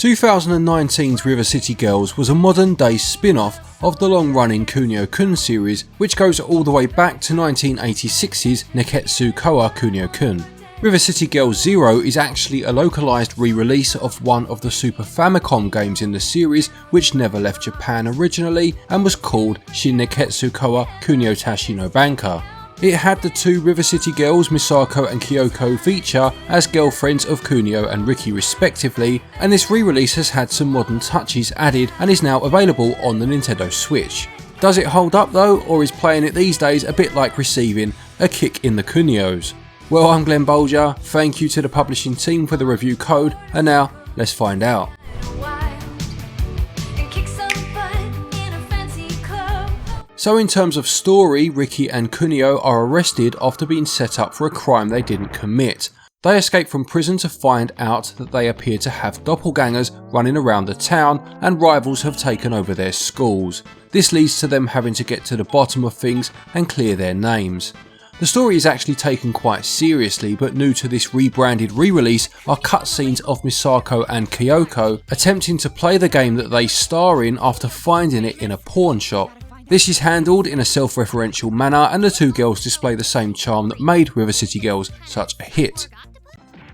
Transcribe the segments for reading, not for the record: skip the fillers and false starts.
2019's River City Girls was a modern day spin-off of the long-running Kunio Kun series, which goes all the way back to 1986's Nekketsu Koha Kunio Kun. River City Girls Zero is actually a localized re-release of one of the Super Famicom games in the series, which never left Japan originally and was called Shin Nekketsu Koha Kunio-tachi no Banka. It had the two River City girls Misako and Kyoko feature as girlfriends of Kunio and Riki respectively, and this re-release has had some modern touches added and is now available on the Nintendo Switch. Does it hold up though, or is playing it these days a bit like receiving a kick in the Kunios? Well, I'm Glen Bolger, thank you to the publishing team for the review code, and now let's find out. So in terms of story, Riki and Kunio are arrested after being set up for a crime they didn't commit. They escape from prison to find out that they appear to have doppelgangers running around the town and rivals have taken over their schools. This leads to them having to get to the bottom of things and clear their names. The story is actually taken quite seriously, but new to this rebranded re-release are cutscenes of Misako and Kyoko attempting to play the game that they star in after finding it in a pawn shop. This is handled in a self-referential manner, and the two girls display the same charm that made River City Girls such a hit.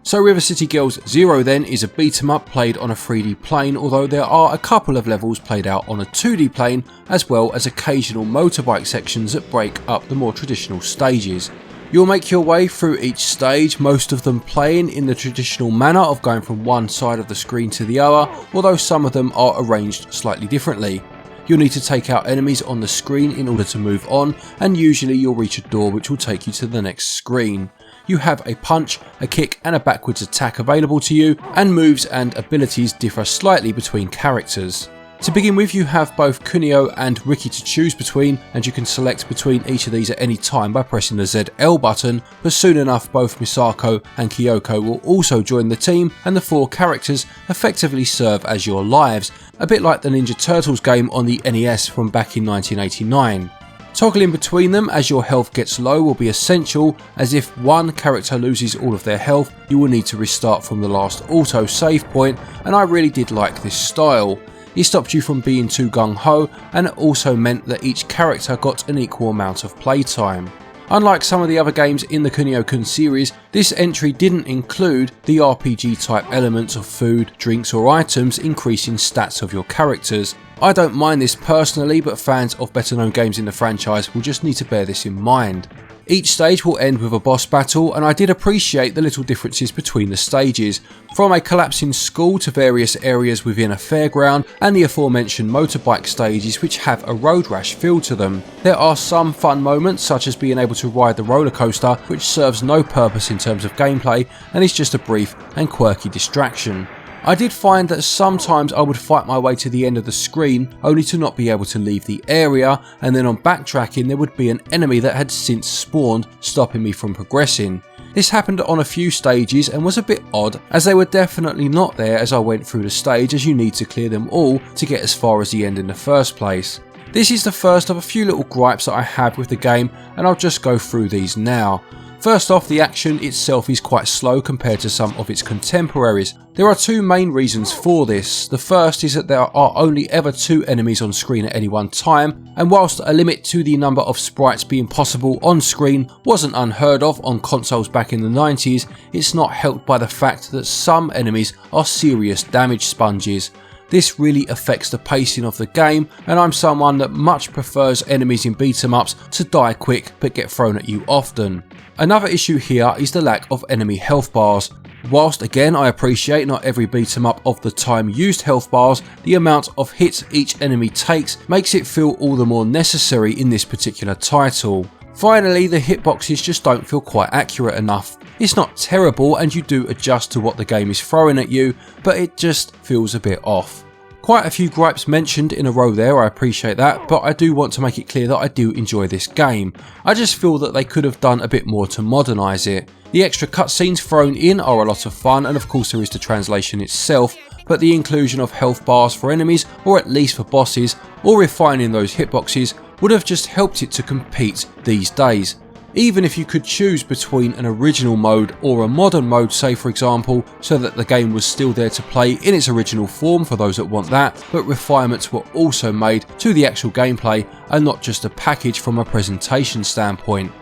So River City Girls Zero then is a beat 'em up played on a 3D plane, although there are a couple of levels played out on a 2D plane, as well as occasional motorbike sections that break up the more traditional stages. You'll make your way through each stage, most of them playing in the traditional manner of going from one side of the screen to the other, although some of them are arranged slightly differently. You'll need to take out enemies on the screen in order to move on, and usually you'll reach a door which will take you to the next screen. You have a punch, a kick and a backwards attack available to you, and moves and abilities differ slightly between characters. To begin with, you have both Kunio and Riki to choose between, and you can select between each of these at any time by pressing the ZL button, but soon enough both Misako and Kyoko will also join the team, and the four characters effectively serve as your lives, a bit like the Ninja Turtles game on the NES from back in 1989. Toggling between them as your health gets low will be essential, as if one character loses all of their health, you will need to restart from the last auto save point, and I really did like this style. It stopped you from being too gung-ho, and it also meant that each character got an equal amount of playtime. Unlike some of the other games in the Kunio Kun series, this entry didn't include the RPG type elements of food, drinks or items increasing stats of your characters. I don't mind this personally, but fans of better known games in the franchise will just need to bear this in mind. Each stage will end with a boss battle, and I did appreciate the little differences between the stages, from a collapsing school to various areas within a fairground and the aforementioned motorbike stages which have a road rash feel to them. There are some fun moments, such as being able to ride the roller coaster, which serves no purpose in terms of gameplay and is just a brief and quirky distraction. I did find that sometimes I would fight my way to the end of the screen only to not be able to leave the area, and then on backtracking there would be an enemy that had since spawned, stopping me from progressing. This happened on a few stages and was a bit odd, as they were definitely not there as I went through the stage, as you need to clear them all to get as far as the end in the first place. This is the first of a few little gripes that I have with the game, and I'll just go through these now. First off, the action itself is quite slow compared to some of its contemporaries. There are two main reasons for this. The first is that there are only ever two enemies on screen at any one time, and whilst a limit to the number of sprites being possible on screen wasn't unheard of on consoles back in the 90s, it's not helped by the fact that some enemies are serious damage sponges. This really affects the pacing of the game, and I'm someone that much prefers enemies in beat 'em ups to die quick but get thrown at you often. Another issue here is the lack of enemy health bars. Whilst again I appreciate not every beat 'em up of the time used health bars, the amount of hits each enemy takes makes it feel all the more necessary in this particular title. Finally, the hitboxes just don't feel quite accurate enough. It's not terrible and you do adjust to what the game is throwing at you, but it just feels a bit off. Quite a few gripes mentioned in a row there, I appreciate that, but I do want to make it clear that I do enjoy this game. I just feel that they could have done a bit more to modernise it. The extra cutscenes thrown in are a lot of fun, and of course there is the translation itself, but the inclusion of health bars for enemies, or at least for bosses, or refining those hitboxes would have just helped it to compete these days. Even if you could choose between an original mode or a modern mode, say for example, so that the game was still there to play in its original form for those that want that, but refinements were also made to the actual gameplay and not just a package from a presentation standpoint.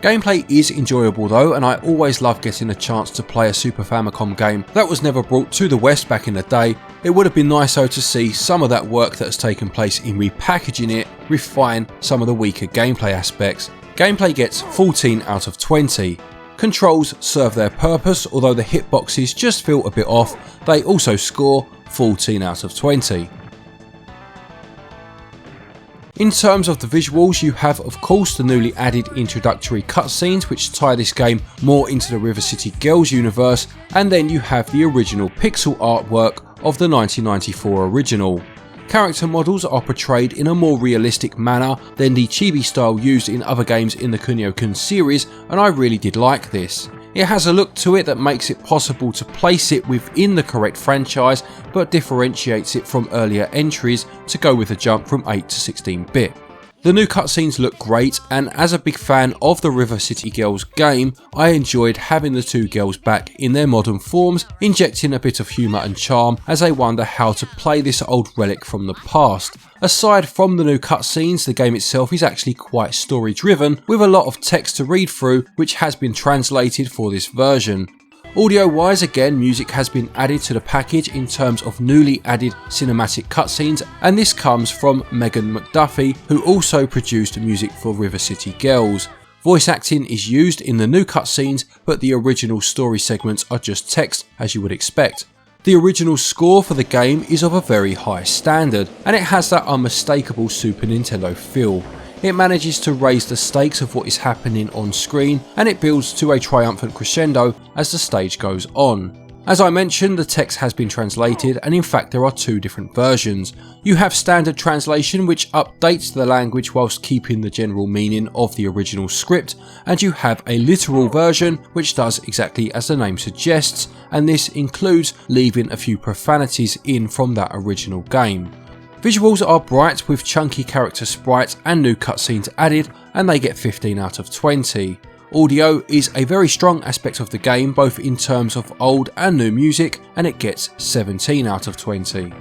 Gameplay is enjoyable though, and I always love getting a chance to play a Super Famicom game that was never brought to the West back in the day. It would have been nice though to see some of that work that has taken place in repackaging it refine some of the weaker gameplay aspects. Gameplay gets 14 out of 20. Controls serve their purpose, although the hitboxes just feel a bit off. They also score 14 out of 20. In terms of the visuals, you have of course the newly added introductory cutscenes which tie this game more into the River City Girls universe, and then you have the original pixel artwork of the 1994 original. Character models are portrayed in a more realistic manner than the chibi style used in other games in the Kunio Kun series, and I really did like this. It has a look to it that makes it possible to place it within the correct franchise, but differentiates it from earlier entries to go with a jump from 8 to 16-bit. The new cutscenes look great, and as a big fan of the River City Girls game, I enjoyed having the two girls back in their modern forms, injecting a bit of humour and charm as they wonder how to play this old relic from the past. Aside from the new cutscenes, the game itself is actually quite story driven, with a lot of text to read through which has been translated for this version. Audio wise, again, music has been added to the package in terms of newly added cinematic cutscenes, and this comes from Megan McDuffie, who also produced music for River City Girls. Voice acting is used in the new cutscenes, but the original story segments are just text, as you would expect. The original score for the game is of a very high standard, and it has that unmistakable Super Nintendo feel. It manages to raise the stakes of what is happening on screen, and it builds to a triumphant crescendo as the stage goes on. As I mentioned, the text has been translated, and in fact there are two different versions. You have standard translation, which updates the language whilst keeping the general meaning of the original script, and you have a literal version which does exactly as the name suggests, and this includes leaving a few profanities in from that original game. Visuals are bright with chunky character sprites and new cutscenes added, and they get 15 out of 20. Audio is a very strong aspect of the game, both in terms of old and new music, and it gets 17 out of 20.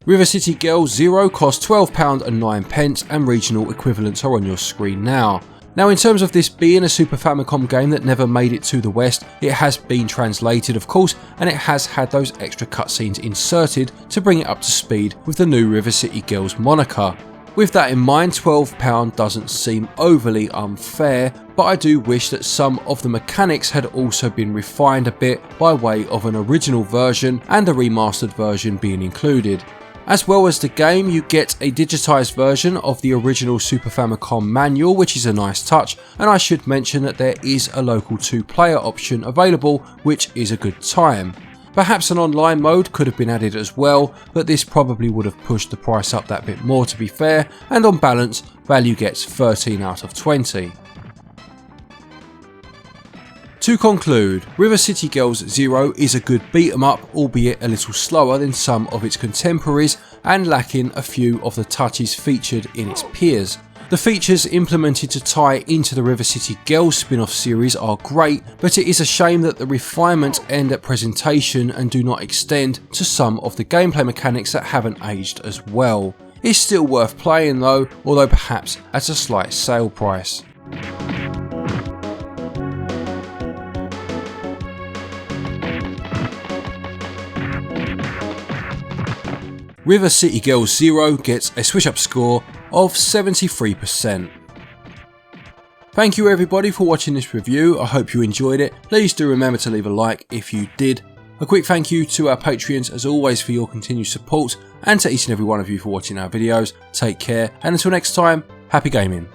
River City Girls Zero costs £12.09 and regional equivalents are on your screen now. Now, in terms of this being a Super Famicom game that never made it to the West, it has been translated of course, and it has had those extra cutscenes inserted to bring it up to speed with the new River City Girls moniker. With that in mind, £12 doesn't seem overly unfair, but I do wish that some of the mechanics had also been refined a bit by way of an original version and a remastered version being included. As well as the game, you get a digitised version of the original Super Famicom manual, which is a nice touch, and I should mention that there is a local 2-player option available, which is a good time. Perhaps an online mode could have been added as well, but this probably would have pushed the price up that bit more to be fair, and on balance, value gets 13 out of 20. To conclude, River City Girls Zero is a good beat 'em up, albeit a little slower than some of its contemporaries and lacking a few of the touches featured in its peers. The features implemented to tie into the River City Girls spin-off series are great, but it is a shame that the refinements end at presentation and do not extend to some of the gameplay mechanics that haven't aged as well. It's still worth playing though, although perhaps at a slight sale price. River City Girls Zero gets a SwitchUp score of 73%. Thank you everybody for watching this review, I hope you enjoyed it. Please do remember to leave a like if you did. A quick thank you to our Patreons as always for your continued support, and to each and every one of you for watching our videos. Take care, and until next time, happy gaming.